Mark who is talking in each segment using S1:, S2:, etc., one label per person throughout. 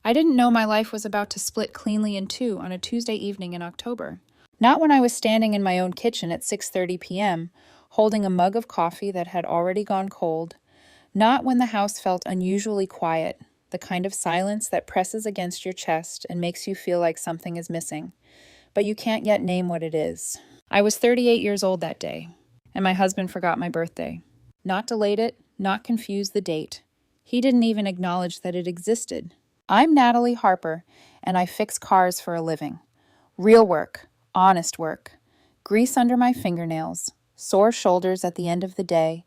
S1: I didn't know my life was about to split cleanly in two on a Tuesday evening in October. Not when I was standing in my own kitchen at 6:30 p.m., holding a mug of coffee that had already gone cold. Not when the house felt unusually quiet, the kind of silence that presses against your chest and makes you feel like something is missing, but you can't yet name what it is. I was 38 years old that day, and my husband forgot my birthday. Not delayed it, not confused the date. He didn't even acknowledge that it existed. I'm Natalie Harper, and I fix cars for a living. Real work, honest work, grease under my fingernails, sore shoulders at the end of the day,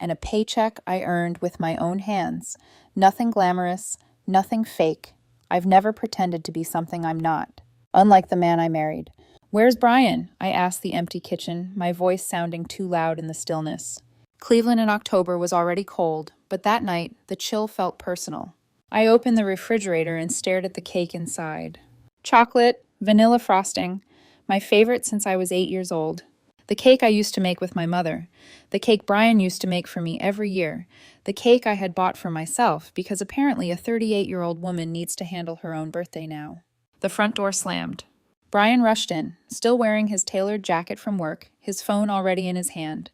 S1: and a paycheck I earned with my own hands. Nothing glamorous, nothing fake. I've never pretended to be something I'm not, unlike the man I married. "Where's Brian?" I asked the empty kitchen, my voice sounding too loud in the stillness. Cleveland in October was already cold, but that night, the chill felt personal. I opened the refrigerator and stared at the cake inside. Chocolate, vanilla frosting, my favorite since I was 8 years old. The cake I used to make with my mother. The cake Brian used to make for me every year. The cake I had bought for myself, because apparently a 38-year-old woman needs to handle her own birthday now. The front door slammed. Brian rushed in, still wearing his tailored jacket from work, his phone already in his hand.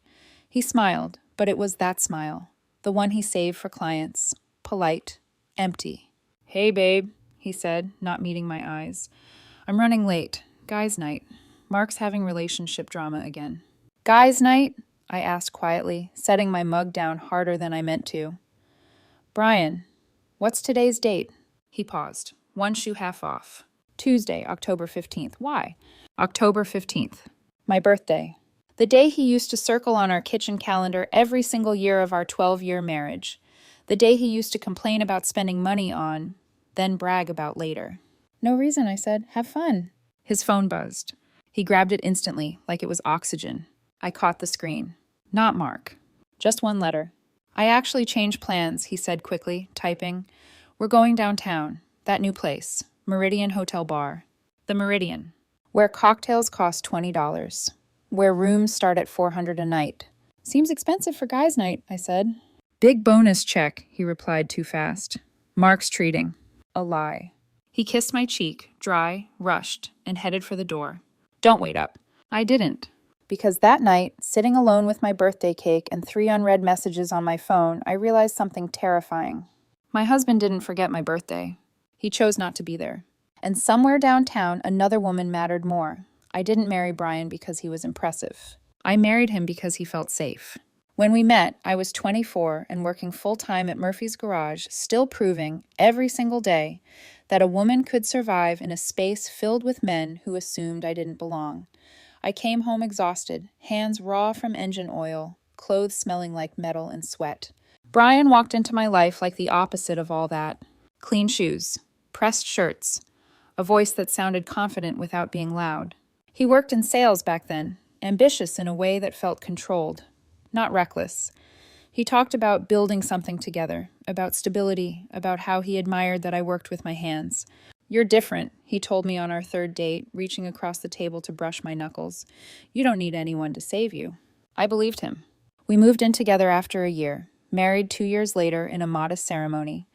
S1: He smiled, but it was that smile, the one he saved for clients. Polite. Empty. "Hey, babe," he said, not meeting my eyes. "I'm running late. Guys' night. Mark's having relationship drama again." "Guys' night?" I asked quietly, setting my mug down harder than I meant to. "Brian, what's today's date?" He paused, one shoe half off. "Tuesday, October 15th. Why?" "October 15th. My birthday. The day he used to circle on our kitchen calendar every single year of our 12-year marriage. The day he used to complain about spending money on, then brag about later." "No reason," I said. "Have fun." His phone buzzed. He grabbed it instantly, like it was oxygen. I caught the screen. Not Mark. Just one letter. "I actually changed plans," he said quickly, typing. "We're going downtown. That new place. Meridian Hotel Bar. The Meridian. Where cocktails cost $20. Where rooms start at $400 a night." "Seems expensive for guys' night," I said. "Big bonus check," he replied too fast. "Mark's treating." A lie. He kissed my cheek, dry, rushed, and headed for the door. "Don't wait up." I didn't. Because that night, sitting alone with my birthday cake and 3 unread messages on my phone, I realized something terrifying. My husband didn't forget my birthday. He chose not to be there. And somewhere downtown, another woman mattered more. I didn't marry Brian because he was impressive. I married him because he felt safe. When we met, I was 24 and working full-time at Murphy's Garage, still proving, every single day, that a woman could survive in a space filled with men who assumed I didn't belong. I came home exhausted, hands raw from engine oil, clothes smelling like metal and sweat. Brian walked into my life like the opposite of all that. Clean shoes, pressed shirts, a voice that sounded confident without being loud. He worked in sales back then, ambitious in a way that felt controlled. Not reckless. He talked about building something together, about stability, about how he admired that I worked with my hands. "You're different," he told me on our 3rd date, reaching across the table to brush my knuckles. "You don't need anyone to save you." I believed him. We moved in together after a year, married 2 years later in a modest ceremony.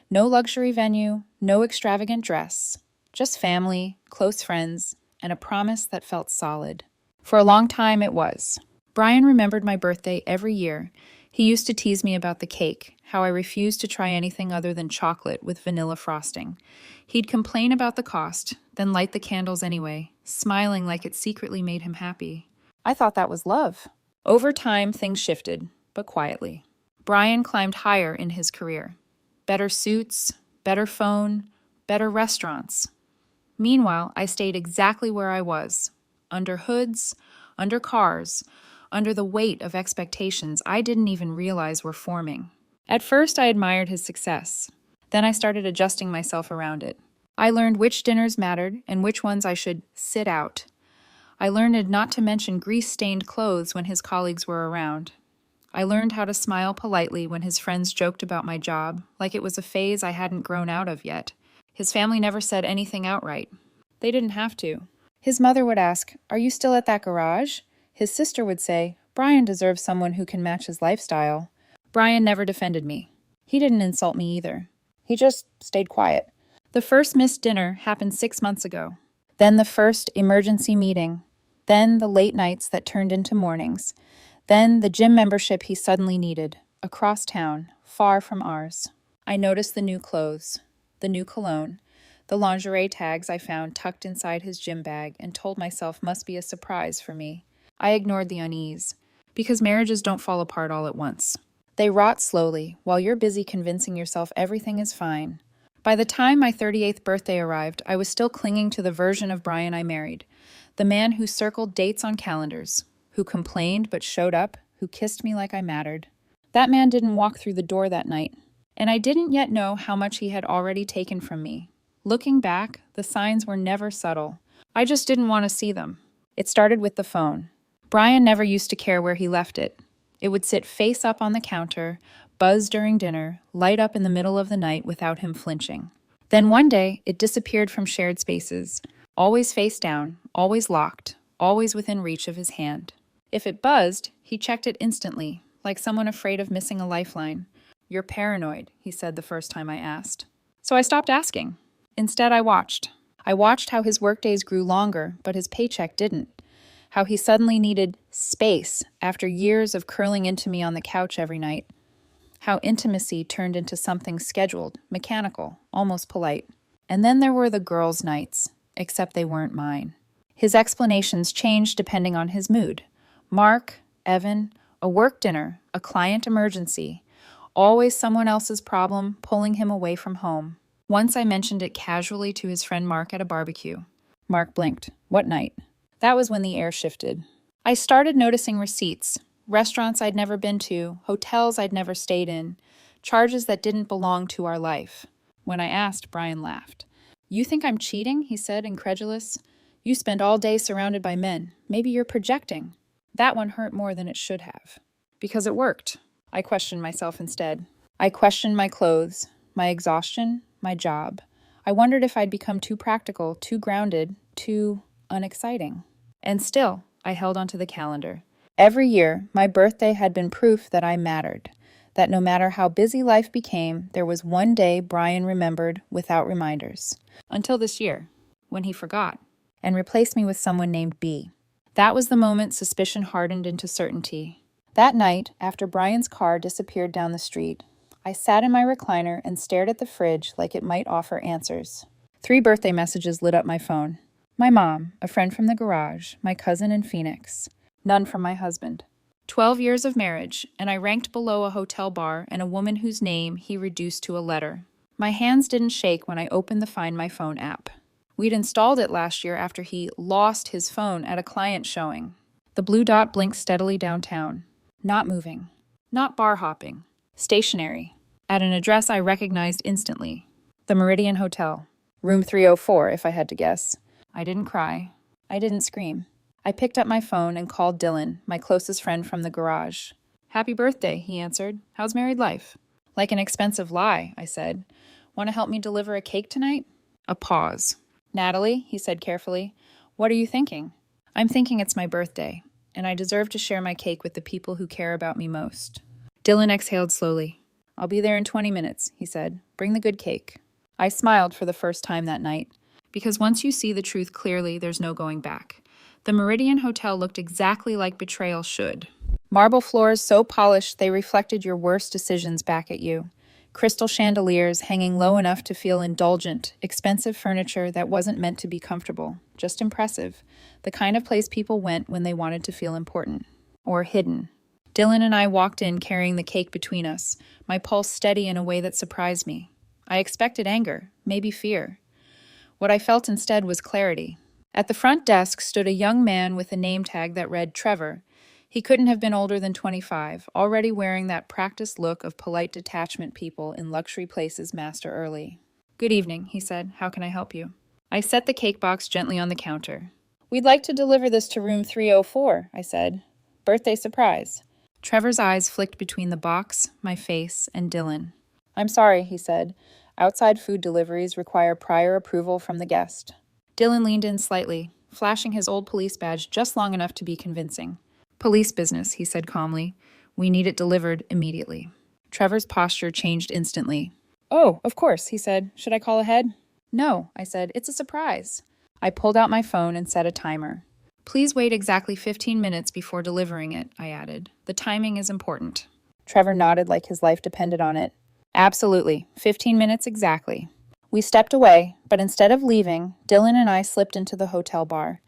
S1: No luxury venue, no extravagant dress, just family, close friends, and a promise that felt solid. For a long time it was. Brian remembered my birthday every year. He used to tease me about the cake, how I refused to try anything other than chocolate with vanilla frosting. He'd complain about the cost, then light the candles anyway, smiling like it secretly made him happy. I thought that was love. Over time, things shifted, but quietly. Brian climbed higher in his career. Better suits, better phone, better restaurants. Meanwhile, I stayed exactly where I was, under hoods, under cars, under the weight of expectations I didn't even realize were forming. At first, I admired his success. Then I started adjusting myself around it. I learned which dinners mattered and which ones I should sit out. I learned not to mention grease-stained clothes when his colleagues were around. I learned how to smile politely when his friends joked about my job, like it was a phase I hadn't grown out of yet. His family never said anything outright. They didn't have to. His mother would ask, "Are you still at that garage?" His sister would say, "Brian deserves someone who can match his lifestyle." Brian never defended me. He didn't insult me either. He just stayed quiet. The first missed dinner happened 6 months ago. Then the first emergency meeting. Then the late nights that turned into mornings. Then the gym membership he suddenly needed, across town, far from ours. I noticed the new clothes, the new cologne, the lingerie tags I found tucked inside his gym bag and told myself must be a surprise for me. I ignored the unease, because marriages don't fall apart all at once. They rot slowly while you're busy convincing yourself everything is fine. By the time my 38th birthday arrived, I was still clinging to the version of Brian I married, the man who circled dates on calendars, who complained but showed up, who kissed me like I mattered. That man didn't walk through the door that night, and I didn't yet know how much he had already taken from me. Looking back, the signs were never subtle. I just didn't want to see them. It started with the phone. Brian never used to care where he left it. It would sit face up on the counter, buzz during dinner, light up in the middle of the night without him flinching. Then one day, it disappeared from shared spaces, always face down, always locked, always within reach of his hand. If it buzzed, he checked it instantly, like someone afraid of missing a lifeline. "You're paranoid," he said the first time I asked. So I stopped asking. Instead, I watched. I watched how his workdays grew longer, but his paycheck didn't. How he suddenly needed space after years of curling into me on the couch every night. How intimacy turned into something scheduled, mechanical, almost polite. And then there were the girls' nights, except they weren't mine. His explanations changed depending on his mood. Mark, Evan, a work dinner, a client emergency. Always someone else's problem pulling him away from home. Once I mentioned it casually to his friend Mark at a barbecue. Mark blinked. What night? That was when the air shifted. I started noticing receipts, restaurants I'd never been to, hotels I'd never stayed in, charges that didn't belong to our life. When I asked, Brian laughed. "You think I'm cheating?" he said, incredulous. "You spend all day surrounded by men. Maybe you're projecting." That one hurt more than it should have. Because it worked. I questioned myself instead. I questioned my clothes, my exhaustion, my job. I wondered if I'd become too practical, too grounded, too unexciting. And still, I held onto the calendar. Every year, my birthday had been proof that I mattered, that no matter how busy life became, there was one day Brian remembered without reminders. Until this year, when he forgot, and replaced me with someone named B. That was the moment suspicion hardened into certainty. That night, after Brian's car disappeared down the street, I sat in my recliner and stared at the fridge like it might offer answers. 3 birthday messages lit up my phone. My mom, a friend from the garage, my cousin in Phoenix. None from my husband. 12 years of marriage, and I ranked below a hotel bar and a woman whose name he reduced to a letter. My hands didn't shake when I opened the Find My Phone app. We'd installed it last year after he lost his phone at a client showing. The blue dot blinked steadily downtown. Not moving. Not bar hopping. Stationary. At an address I recognized instantly. The Meridian Hotel. Room 304, if I had to guess. I didn't cry. I didn't scream. I picked up my phone and called Dylan, my closest friend from the garage. "Happy birthday," he answered. "How's married life?" "Like an expensive lie," I said. "Want to help me deliver a cake tonight?" A pause. "Natalie," he said carefully, "what are you thinking?" "I'm thinking it's my birthday, and I deserve to share my cake with the people who care about me most." Dylan exhaled slowly. "I'll be there in 20 minutes, he said. "Bring the good cake." I smiled for the first time that night, because once you see the truth clearly, there's no going back. The Meridian Hotel looked exactly like betrayal should. Marble floors so polished they reflected your worst decisions back at you. Crystal chandeliers hanging low enough to feel indulgent, expensive furniture that wasn't meant to be comfortable, just impressive, the kind of place people went when they wanted to feel important. Or hidden. Dylan and I walked in carrying the cake between us, my pulse steady in a way that surprised me. I expected anger, maybe fear. What I felt instead was clarity. At the front desk stood a young man with a name tag that read Trevor. He couldn't have been older than 25, already wearing that practiced look of polite detachment people in luxury places master early. "Good evening," he said. "How can I help you?" I set the cake box gently on the counter. "We'd like to deliver this to room 304, I said. "Birthday surprise." Trevor's eyes flicked between the box, my face, and Dylan. "I'm sorry," he said. "Outside food deliveries require prior approval from the guest." Dylan leaned in slightly, flashing his old police badge just long enough to be convincing. "Police business," he said calmly. "We need it delivered immediately." Trevor's posture changed instantly. "Oh, of course," he said. "Should I call ahead?" No, I said, it's a surprise. I pulled out my phone and set a timer. Please wait exactly 15 minutes before delivering it, I added. The timing is important. Trevor nodded like his life depended on it. Absolutely, 15 minutes exactly. We stepped away, but instead of leaving, Dylan and I slipped into the hotel bar.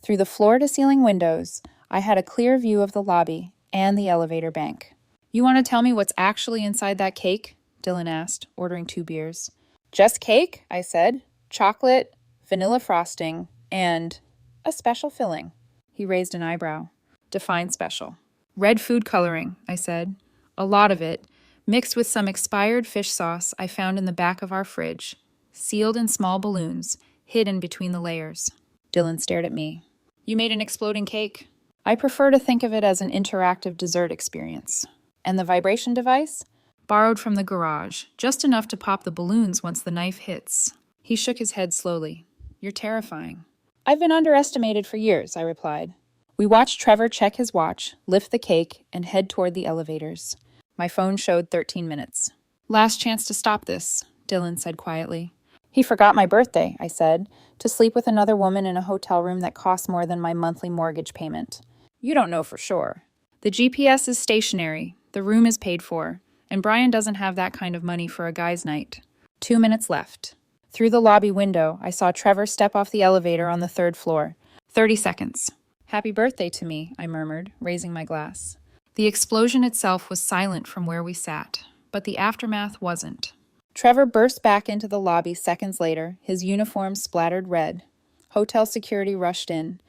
S1: Through the floor-to-ceiling windows, I had a clear view of the lobby and the elevator bank. You want to tell me what's actually inside that cake? Dylan asked, ordering 2 beers. Just cake, I said. Chocolate, vanilla frosting, and a special filling. He raised an eyebrow. Define special. Red food coloring, I said. A lot of it, mixed with some expired fish sauce I found in the back of our fridge, sealed in small balloons, hidden between the layers. Dylan stared at me. You made an exploding cake? I prefer to think of it as an interactive dessert experience. And the vibration device? Borrowed from the garage, just enough to pop the balloons once the knife hits. He shook his head slowly. You're terrifying. I've been underestimated for years, I replied. We watched Trevor check his watch, lift the cake, and head toward the elevators. My phone showed 13 minutes. Last chance to stop this, Dylan said quietly. He forgot my birthday, I said, to sleep with another woman in a hotel room that costs more than my monthly mortgage payment. You don't know for sure. The GPS is stationary, the room is paid for, and Brian doesn't have that kind of money for a guy's night. 2 minutes left. Through the lobby window, I saw Trevor step off the elevator on the 3rd floor. 30 seconds. Happy birthday to me, I murmured, raising my glass. The explosion itself was silent from where we sat, but the aftermath wasn't. Trevor burst back into the lobby seconds later, his uniform splattered red. Hotel security rushed in.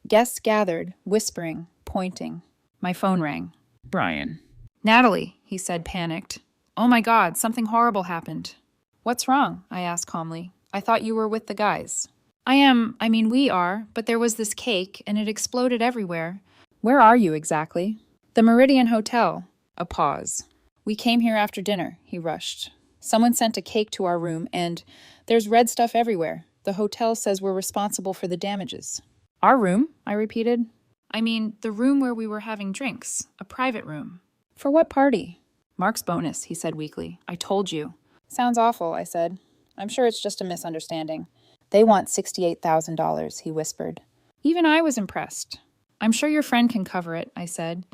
S1: Guests gathered, whispering, pointing. My phone rang. Brian. Natalie, he said, panicked. Oh my God, something horrible happened. What's wrong? I asked calmly. I thought you were with the guys. We are, but there was this cake, and it exploded everywhere. Where are you exactly? The Meridian Hotel. A pause. We came here after dinner, he rushed. Someone sent a cake to our room, and there's red stuff everywhere. The hotel says we're responsible for the damages. Our room? I repeated. The room where we were having drinks. A private room. For what party? Mark's bonus, he said weakly. I told you. Sounds awful, I said. I'm sure it's just a misunderstanding. They want $68,000, he whispered. Even I was impressed. I'm sure your friend can cover it, I said.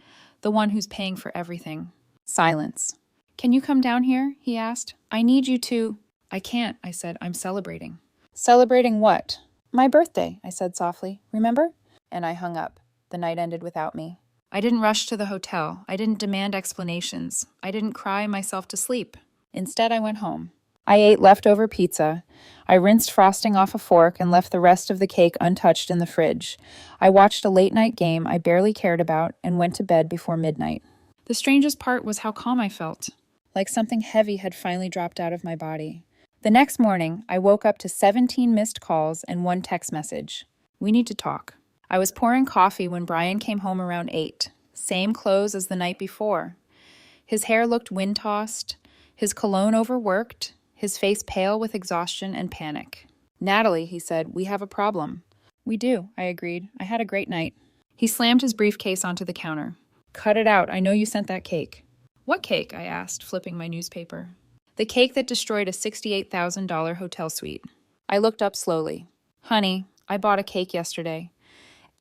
S1: The one who's paying for everything. Silence. Can you come down here? He asked. I need you to... I can't, I said. I'm celebrating. Celebrating what? My birthday, I said softly. Remember? And I hung up. The night ended without me. I didn't rush to the hotel. I didn't demand explanations. I didn't cry myself to sleep. Instead, I went home. I ate leftover pizza. I rinsed frosting off a fork and left the rest of the cake untouched in the fridge. I watched a late-night game I barely cared about and went to bed before midnight. The strangest part was how calm I felt, like something heavy had finally dropped out of my body. The next morning, I woke up to 17 missed calls and 1 text message. We need to talk. I was pouring coffee when Brian came home around 8. Same clothes as the night before. His hair looked wind-tossed, his cologne overworked, his face pale with exhaustion and panic. Natalie, he said, we have a problem. We do, I agreed. I had a great night. He slammed his briefcase onto the counter. Cut it out. I know you sent that cake. What cake? I asked, flipping my newspaper. The cake that destroyed a $68,000 hotel suite. I looked up slowly. Honey, I bought a cake yesterday.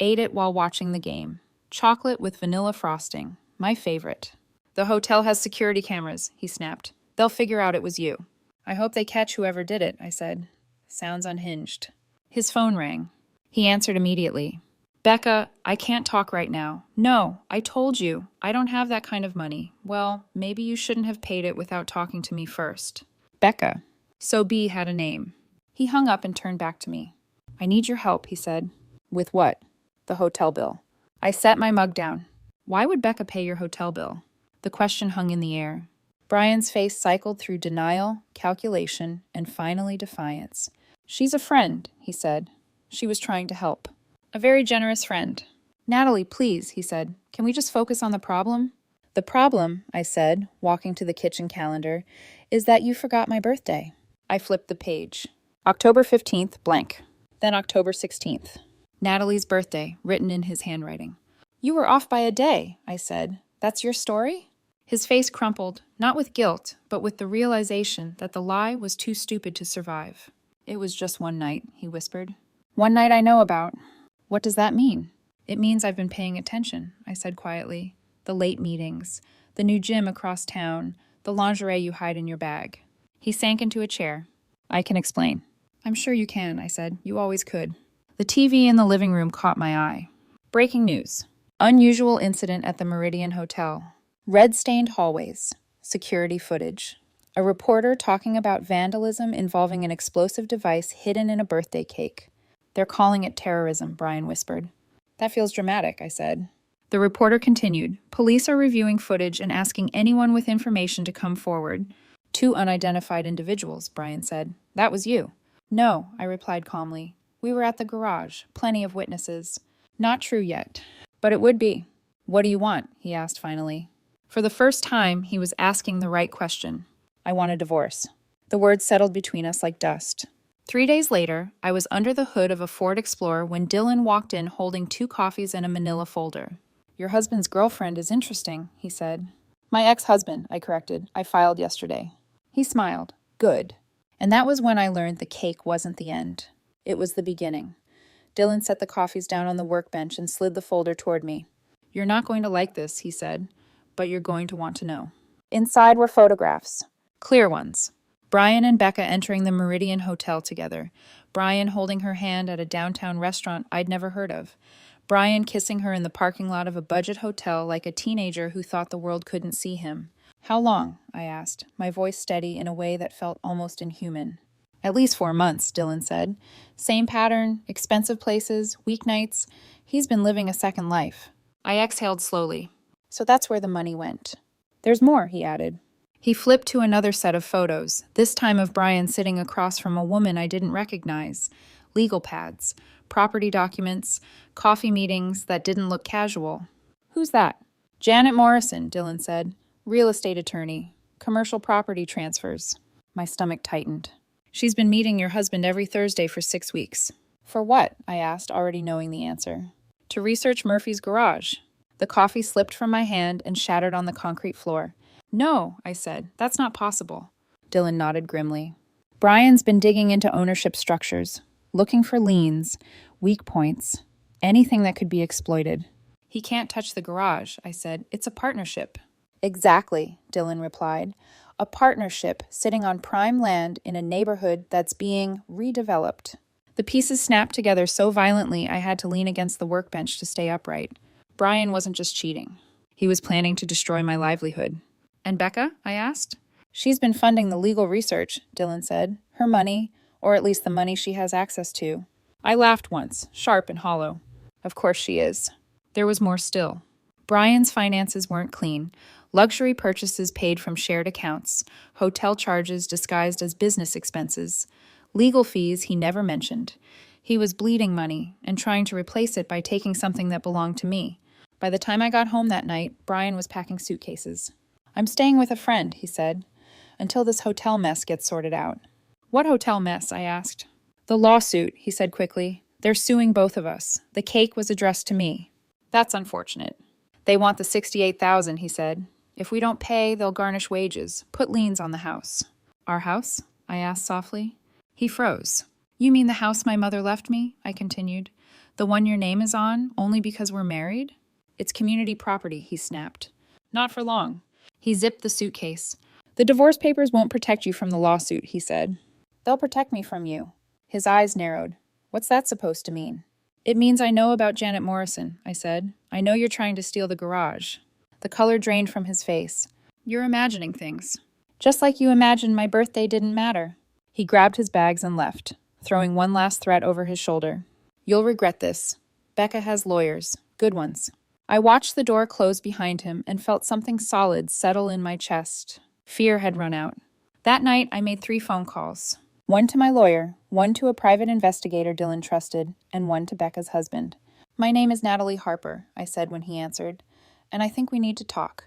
S1: Ate it while watching the game. Chocolate with vanilla frosting. My favorite. The hotel has security cameras, he snapped. They'll figure out it was you. I hope they catch whoever did it, I said. Sounds unhinged. His phone rang. He answered immediately. Becca, I can't talk right now. No, I told you. I don't have that kind of money. Well, maybe you shouldn't have paid it without talking to me first. Becca. So B had a name. He hung up and turned back to me. I need your help, he said. With what? The hotel bill. I set my mug down. Why would Becca pay your hotel bill? The question hung in the air. Brian's face cycled through denial, calculation, and finally defiance. She's a friend, he said. She was trying to help. A very generous friend. Natalie, please, he said. Can we just focus on the problem? The problem, I said, walking to the kitchen calendar, is that you forgot my birthday. I flipped the page. October 15th, blank. Then October 16th. Natalie's birthday, written in his handwriting. You were off by a day, I said. That's your story? His face crumpled, not with guilt, but with the realization that the lie was too stupid to survive. It was just one night, he whispered. One night I know about. What does that mean? It means I've been paying attention, I said quietly. The late meetings, the new gym across town, the lingerie you hide in your bag. He sank into a chair. I can explain. I'm sure you can, I said. You always could. The TV in the living room caught my eye. Breaking news. Unusual incident at the Meridian Hotel. Red-stained hallways. Security footage. A reporter talking about vandalism involving an explosive device hidden in a birthday cake. They're calling it terrorism, Brian whispered. That feels dramatic, I said. The reporter continued. Police are reviewing footage and asking anyone with information to come forward. 2 unidentified individuals, Brian said. That was you. No, I replied calmly. We were at the garage. Plenty of witnesses. Not true yet, but it would be. What do you want? He asked finally. For the first time, he was asking the right question. I want a divorce. The words settled between us like dust. 3 days later, I was under the hood of a Ford Explorer when Dylan walked in holding 2 coffees and a manila folder. Your husband's girlfriend is interesting, he said. My ex-husband, I corrected. I filed yesterday. He smiled. Good. And that was when I learned the cake wasn't the end. It was the beginning. Dylan set the coffees down on the workbench and slid the folder toward me. You're not going to like this, he said, but you're going to want to know. Inside were photographs. Clear ones. Brian and Becca entering the Meridian Hotel together. Brian holding her hand at a downtown restaurant I'd never heard of. Brian kissing her in the parking lot of a budget hotel like a teenager who thought the world couldn't see him. How long? I asked, my voice steady in a way that felt almost inhuman. At least 4 months, Dylan said. Same pattern, expensive places, weeknights. He's been living a second life. I exhaled slowly. So that's where the money went. There's more, he added. He flipped to another set of photos, this time of Brian sitting across from a woman I didn't recognize. Legal pads, property documents, coffee meetings that didn't look casual. Who's that? Janet Morrison, Dylan said. Real estate attorney. Commercial property transfers. My stomach tightened. She's been meeting your husband every Thursday for 6 weeks. For what? I asked, already knowing the answer. To research Murphy's garage. The coffee slipped from my hand and shattered on the concrete floor. No, I said. That's not possible. Dylan nodded grimly. Brian's been digging into ownership structures, looking for liens, weak points, anything that could be exploited. He can't touch the garage, I said. It's a partnership. Exactly, Dylan replied. A partnership sitting on prime land in a neighborhood that's being redeveloped. The pieces snapped together so violently I had to lean against the workbench to stay upright. Brian wasn't just cheating. He was planning to destroy my livelihood. And Becca? I asked. She's been funding the legal research, Dylan said. Her money, or at least the money she has access to. I laughed once, sharp and hollow. Of course she is. There was more still. Brian's finances weren't clean. Luxury purchases paid from shared accounts, hotel charges disguised as business expenses, legal fees he never mentioned. He was bleeding money and trying to replace it by taking something that belonged to me. By the time I got home that night, Brian was packing suitcases. I'm staying with a friend, he said, until this hotel mess gets sorted out. What hotel mess? I asked. The lawsuit, he said quickly. They're suing both of us. The cake was addressed to me. That's unfortunate. They want the $68,000, he said. If we don't pay, they'll garnish wages, put liens on the house. Our house? I asked softly. He froze. You mean the house my mother left me? I continued. The one your name is on, only because we're married? It's community property, he snapped. Not for long. He zipped the suitcase. The divorce papers won't protect you from the lawsuit, he said. They'll protect me from you. His eyes narrowed. What's that supposed to mean? It means I know about Janet Morrison, I said. I know you're trying to steal the garage. The color drained from his face. You're imagining things. Just like you imagined my birthday didn't matter. He grabbed his bags and left, throwing one last threat over his shoulder. You'll regret this. Becca has lawyers. Good ones. I watched the door close behind him and felt something solid settle in my chest. Fear had run out. That night, I made 3 phone calls. One to my lawyer, one to a private investigator Dylan trusted, and one to Becca's husband. My name is Natalie Harper, I said when he answered, and I think we need to talk.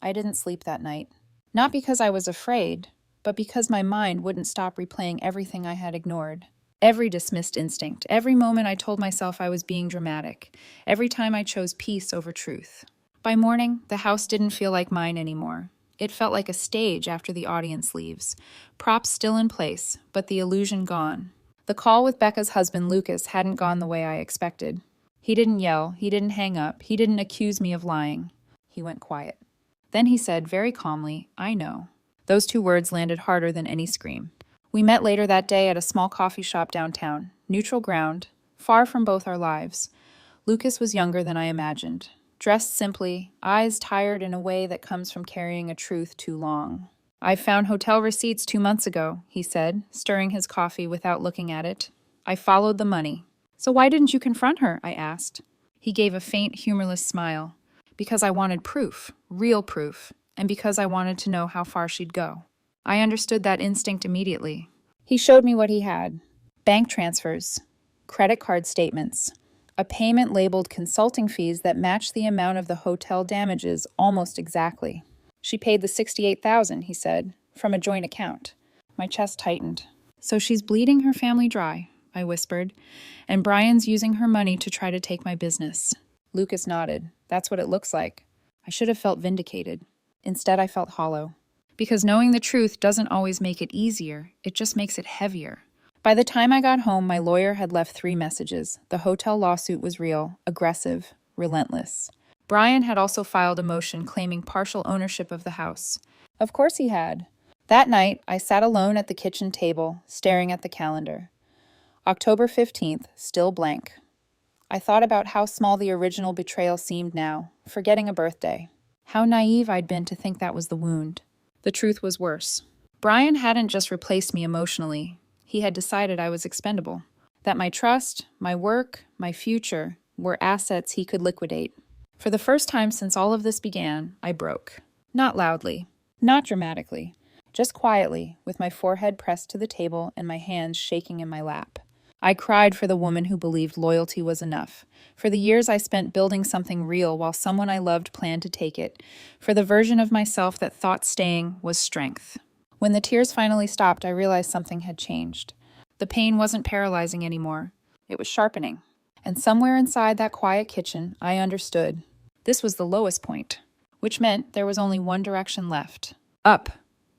S1: I didn't sleep that night. Not because I was afraid, but because my mind wouldn't stop replaying everything I had ignored. Every dismissed instinct, every moment I told myself I was being dramatic, every time I chose peace over truth. By morning, the house didn't feel like mine anymore. It felt like a stage after the audience leaves. Props still in place, but the illusion gone. The call with Becca's husband, Lucas, hadn't gone the way I expected. He didn't yell, he didn't hang up, he didn't accuse me of lying. He went quiet. Then he said very calmly, "I know." Those 2 words landed harder than any scream. We met later that day at a small coffee shop downtown, neutral ground, far from both our lives. Lucas was younger than I imagined, dressed simply, eyes tired in a way that comes from carrying a truth too long. "I found hotel receipts 2 months ago," he said, stirring his coffee without looking at it. "I followed the money." "So why didn't you confront her?" I asked. He gave a faint, humorless smile. "Because I wanted proof, real proof, and because I wanted to know how far she'd go." I understood that instinct immediately. He showed me what he had. Bank transfers, credit card statements, a payment labeled consulting fees that matched the amount of the hotel damages almost exactly. "She paid the $68,000, he said, from a joint account. My chest tightened. "So she's bleeding her family dry," I whispered, "and Brian's using her money to try to take my business." Lucas nodded. "That's what it looks like." I should have felt vindicated. Instead, I felt hollow. Because knowing the truth doesn't always make it easier, it just makes it heavier. By the time I got home, my lawyer had left 3 messages. The hotel lawsuit was real, aggressive, relentless. Brian had also filed a motion claiming partial ownership of the house. Of course he had. That night, I sat alone at the kitchen table, staring at the calendar. October 15th, still blank. I thought about how small the original betrayal seemed now, forgetting a birthday. How naive I'd been to think that was the wound. The truth was worse. Brian hadn't just replaced me emotionally. He had decided I was expendable. That my trust, my work, my future were assets he could liquidate. For the first time since all of this began, I broke. Not loudly, not dramatically, just quietly, with my forehead pressed to the table and my hands shaking in my lap. I cried for the woman who believed loyalty was enough, for the years I spent building something real while someone I loved planned to take it, for the version of myself that thought staying was strength. When the tears finally stopped, I realized something had changed. The pain wasn't paralyzing anymore. It was sharpening. And somewhere inside that quiet kitchen, I understood. This was the lowest point, which meant there was only one direction left. Up.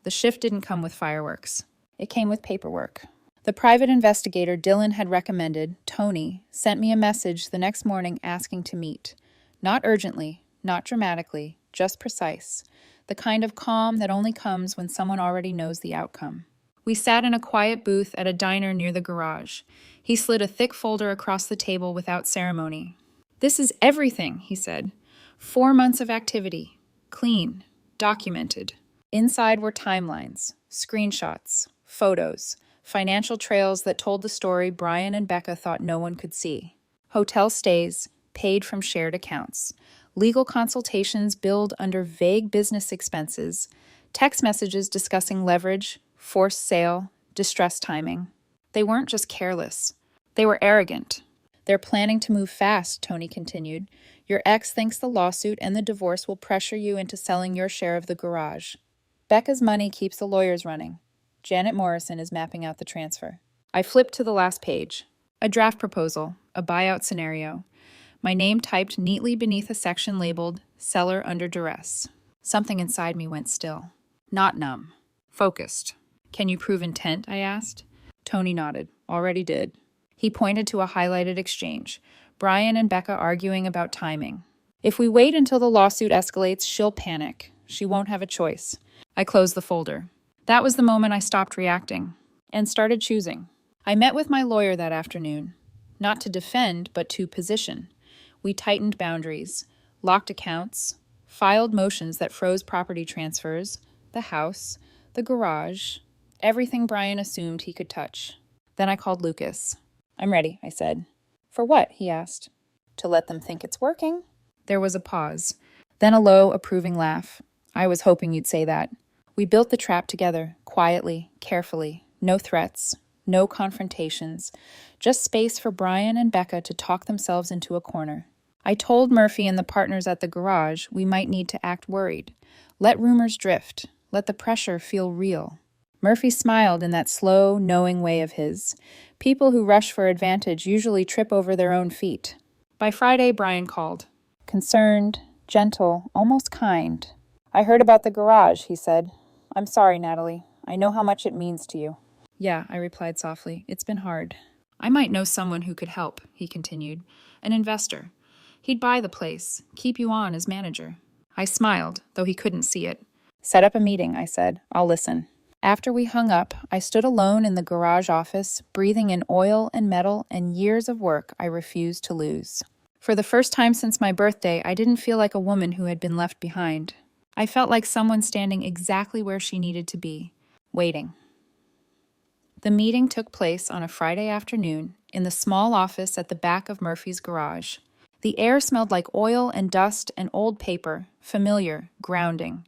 S1: The shift didn't come with fireworks. It came with paperwork. The private investigator Dylan had recommended, Tony, sent me a message the next morning asking to meet. Not urgently, not dramatically, just precise. The kind of calm that only comes when someone already knows the outcome. We sat in a quiet booth at a diner near the garage. He slid a thick folder across the table without ceremony. "This is everything," he said. 4 months of activity. Clean. Documented. Inside were timelines, screenshots, photos, financial trails that told the story Brian and Becca thought no one could see. Hotel stays, paid from shared accounts. Legal consultations billed under vague business expenses. Text messages discussing leverage, forced sale, distress timing. They weren't just careless. They were arrogant. "They're planning to move fast," Tony continued. "Your ex thinks the lawsuit and the divorce will pressure you into selling your share of the garage. Becca's money keeps the lawyers running. Janet Morrison is mapping out the transfer." I flipped to the last page. A draft proposal, a buyout scenario. My name typed neatly beneath a section labeled "Seller Under Duress." Something inside me went still. Not numb. Focused. "Can you prove intent?" I asked. Tony nodded. "Already did." He pointed to a highlighted exchange. Brian and Becca arguing about timing. "If we wait until the lawsuit escalates, she'll panic. She won't have a choice." I closed the folder. That was the moment I stopped reacting and started choosing. I met with my lawyer that afternoon, not to defend, but to position. We tightened boundaries, locked accounts, filed motions that froze property transfers, the house, the garage, everything Brian assumed he could touch. Then I called Lucas. "I'm ready," I said. "For what?" he asked. "To let them think it's working." There was a pause, then a low, approving laugh. "I was hoping you'd say that." We built the trap together, quietly, carefully. No threats, no confrontations, just space for Brian and Becca to talk themselves into a corner. I told Murphy and the partners at the garage we might need to act worried. Let rumors drift. Let the pressure feel real. Murphy smiled in that slow, knowing way of his. People who rush for advantage usually trip over their own feet. By Friday, Brian called. Concerned, gentle, almost kind. I heard about the garage, he said. I'm sorry, Natalie. I know how much it means to you. Yeah, I replied softly. It's been hard. I might know someone who could help, he continued. An investor. He'd buy the place, keep you on as manager. I smiled, though he couldn't see it. Set up a meeting, I said. I'll listen. After we hung up, I stood alone in the garage office, breathing in oil and metal and years of work I refused to lose. For the first time since my birthday, I didn't feel like a woman who had been left behind. I felt like someone standing exactly where she needed to be, waiting. The meeting took place on a Friday afternoon in the small office at the back of Murphy's garage. The air smelled like oil and dust and old paper, familiar, grounding.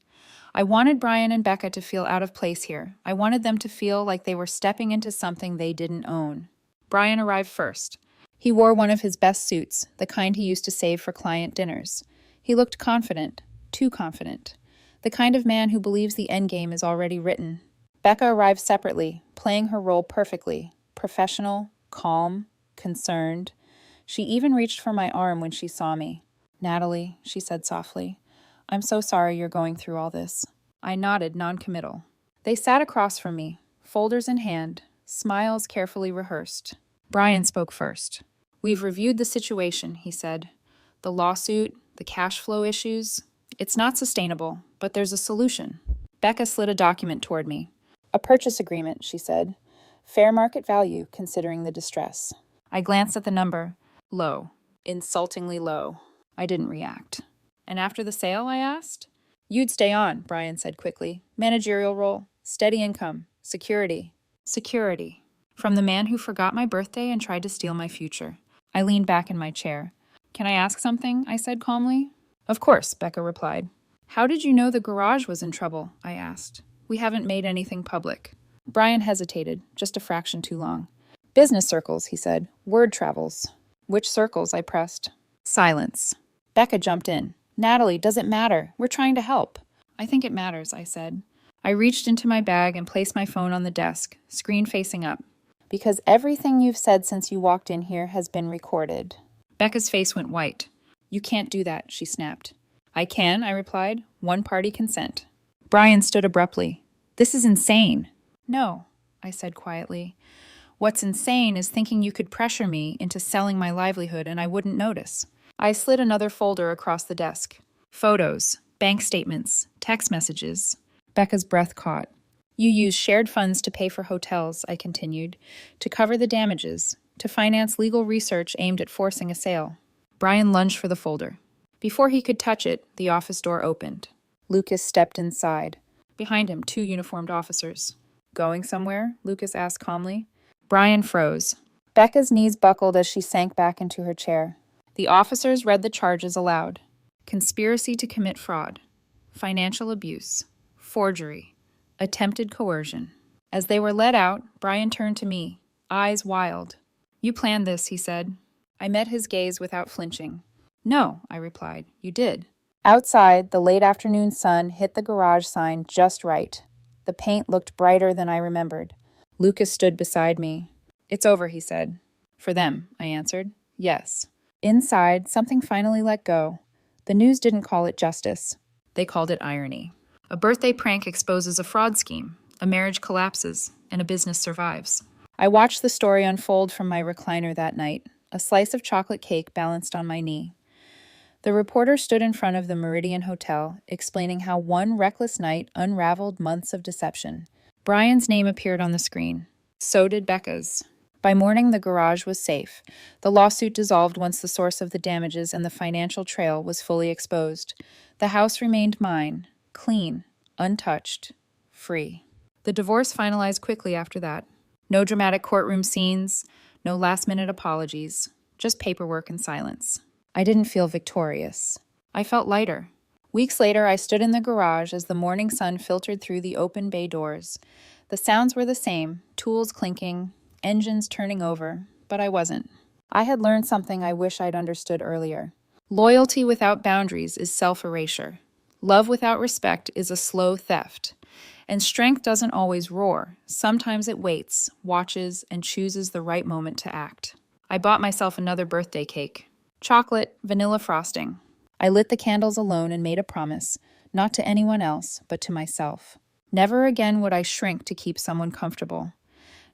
S1: I wanted Brian and Becca to feel out of place here. I wanted them to feel like they were stepping into something they didn't own. Brian arrived first. He wore one of his best suits, the kind he used to save for client dinners. He looked confident, too confident. The kind of man who believes the endgame is already written. Becca arrived separately, playing her role perfectly. Professional, calm, concerned. She even reached for my arm when she saw me. Natalie, she said softly, I'm so sorry you're going through all this. I nodded, non-committal. They sat across from me, folders in hand, smiles carefully rehearsed. Brian spoke first. We've reviewed the situation, he said. The lawsuit, the cash flow issues. It's not sustainable, but there's a solution. Becca slid a document toward me. A purchase agreement, she said. Fair market value, considering the distress. I glanced at the number. Low. Insultingly low. I didn't react. And after the sale, I asked? You'd stay on, Brian said quickly. Managerial role. Steady income. Security. Security. From the man who forgot my birthday and tried to steal my future. I leaned back in my chair. Can I ask something? I said calmly. Of course, Becca replied. How did you know the garage was in trouble? I asked. We haven't made anything public. Brian hesitated, just a fraction too long. Business circles, he said. Word travels. Which circles? I pressed. Silence. Becca jumped in. Natalie, does it matter? We're trying to help. I think it matters, I said. I reached into my bag and placed my phone on the desk, screen facing up. Because everything you've said since you walked in here has been recorded. Becca's face went white. You can't do that, she snapped. I can, I replied. One-party consent. Brian stood abruptly. This is insane. No, I said quietly. What's insane is thinking you could pressure me into selling my livelihood and I wouldn't notice. I slid another folder across the desk. Photos, bank statements, text messages. Becca's breath caught. You use shared funds to pay for hotels, I continued, to cover the damages, to finance legal research aimed at forcing a sale. Brian lunged for the folder. Before he could touch it, the office door opened. Lucas stepped inside. Behind him, 2 uniformed officers. Going somewhere? Lucas asked calmly. Brian froze. Becca's knees buckled as she sank back into her chair. The officers read the charges aloud. Conspiracy to commit fraud. Financial abuse. Forgery. Attempted coercion. As they were let out, Brian turned to me, eyes wild. You planned this, he said. I met his gaze without flinching. No, I replied. You did. Outside, the late afternoon sun hit the garage sign just right. The paint looked brighter than I remembered. Lucas stood beside me. It's over, he said. For them, I answered. Yes. Inside, something finally let go. The news didn't call it justice. They called it irony. A birthday prank exposes a fraud scheme. A marriage collapses, and a business survives. I watched the story unfold from my recliner that night, a slice of chocolate cake balanced on my knee. The reporter stood in front of the Meridian Hotel, explaining how one reckless night unraveled months of deception. Brian's name appeared on the screen. So did Becca's. By morning, the garage was safe. The lawsuit dissolved once the source of the damages and the financial trail was fully exposed. The house remained mine, clean, untouched, free. The divorce finalized quickly after that. No dramatic courtroom scenes, no last-minute apologies, just paperwork and silence. I didn't feel victorious. I felt lighter. Weeks later, I stood in the garage as the morning sun filtered through the open bay doors. The sounds were the same, tools clinking, engines turning over, but I wasn't. I had learned something I wish I'd understood earlier. Loyalty without boundaries is self-erasure. Love without respect is a slow theft. And strength doesn't always roar. Sometimes it waits, watches, and chooses the right moment to act. I bought myself another birthday cake. Chocolate, vanilla frosting. I lit the candles alone and made a promise. not to anyone else, but to myself. Never again would I shrink to keep someone comfortable.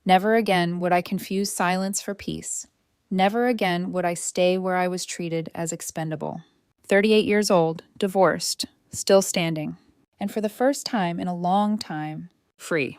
S1: Never again would I confuse silence for peace. Never again would I stay where I was treated as expendable. 38 years old, divorced, still standing, and for the first time in a long time, free.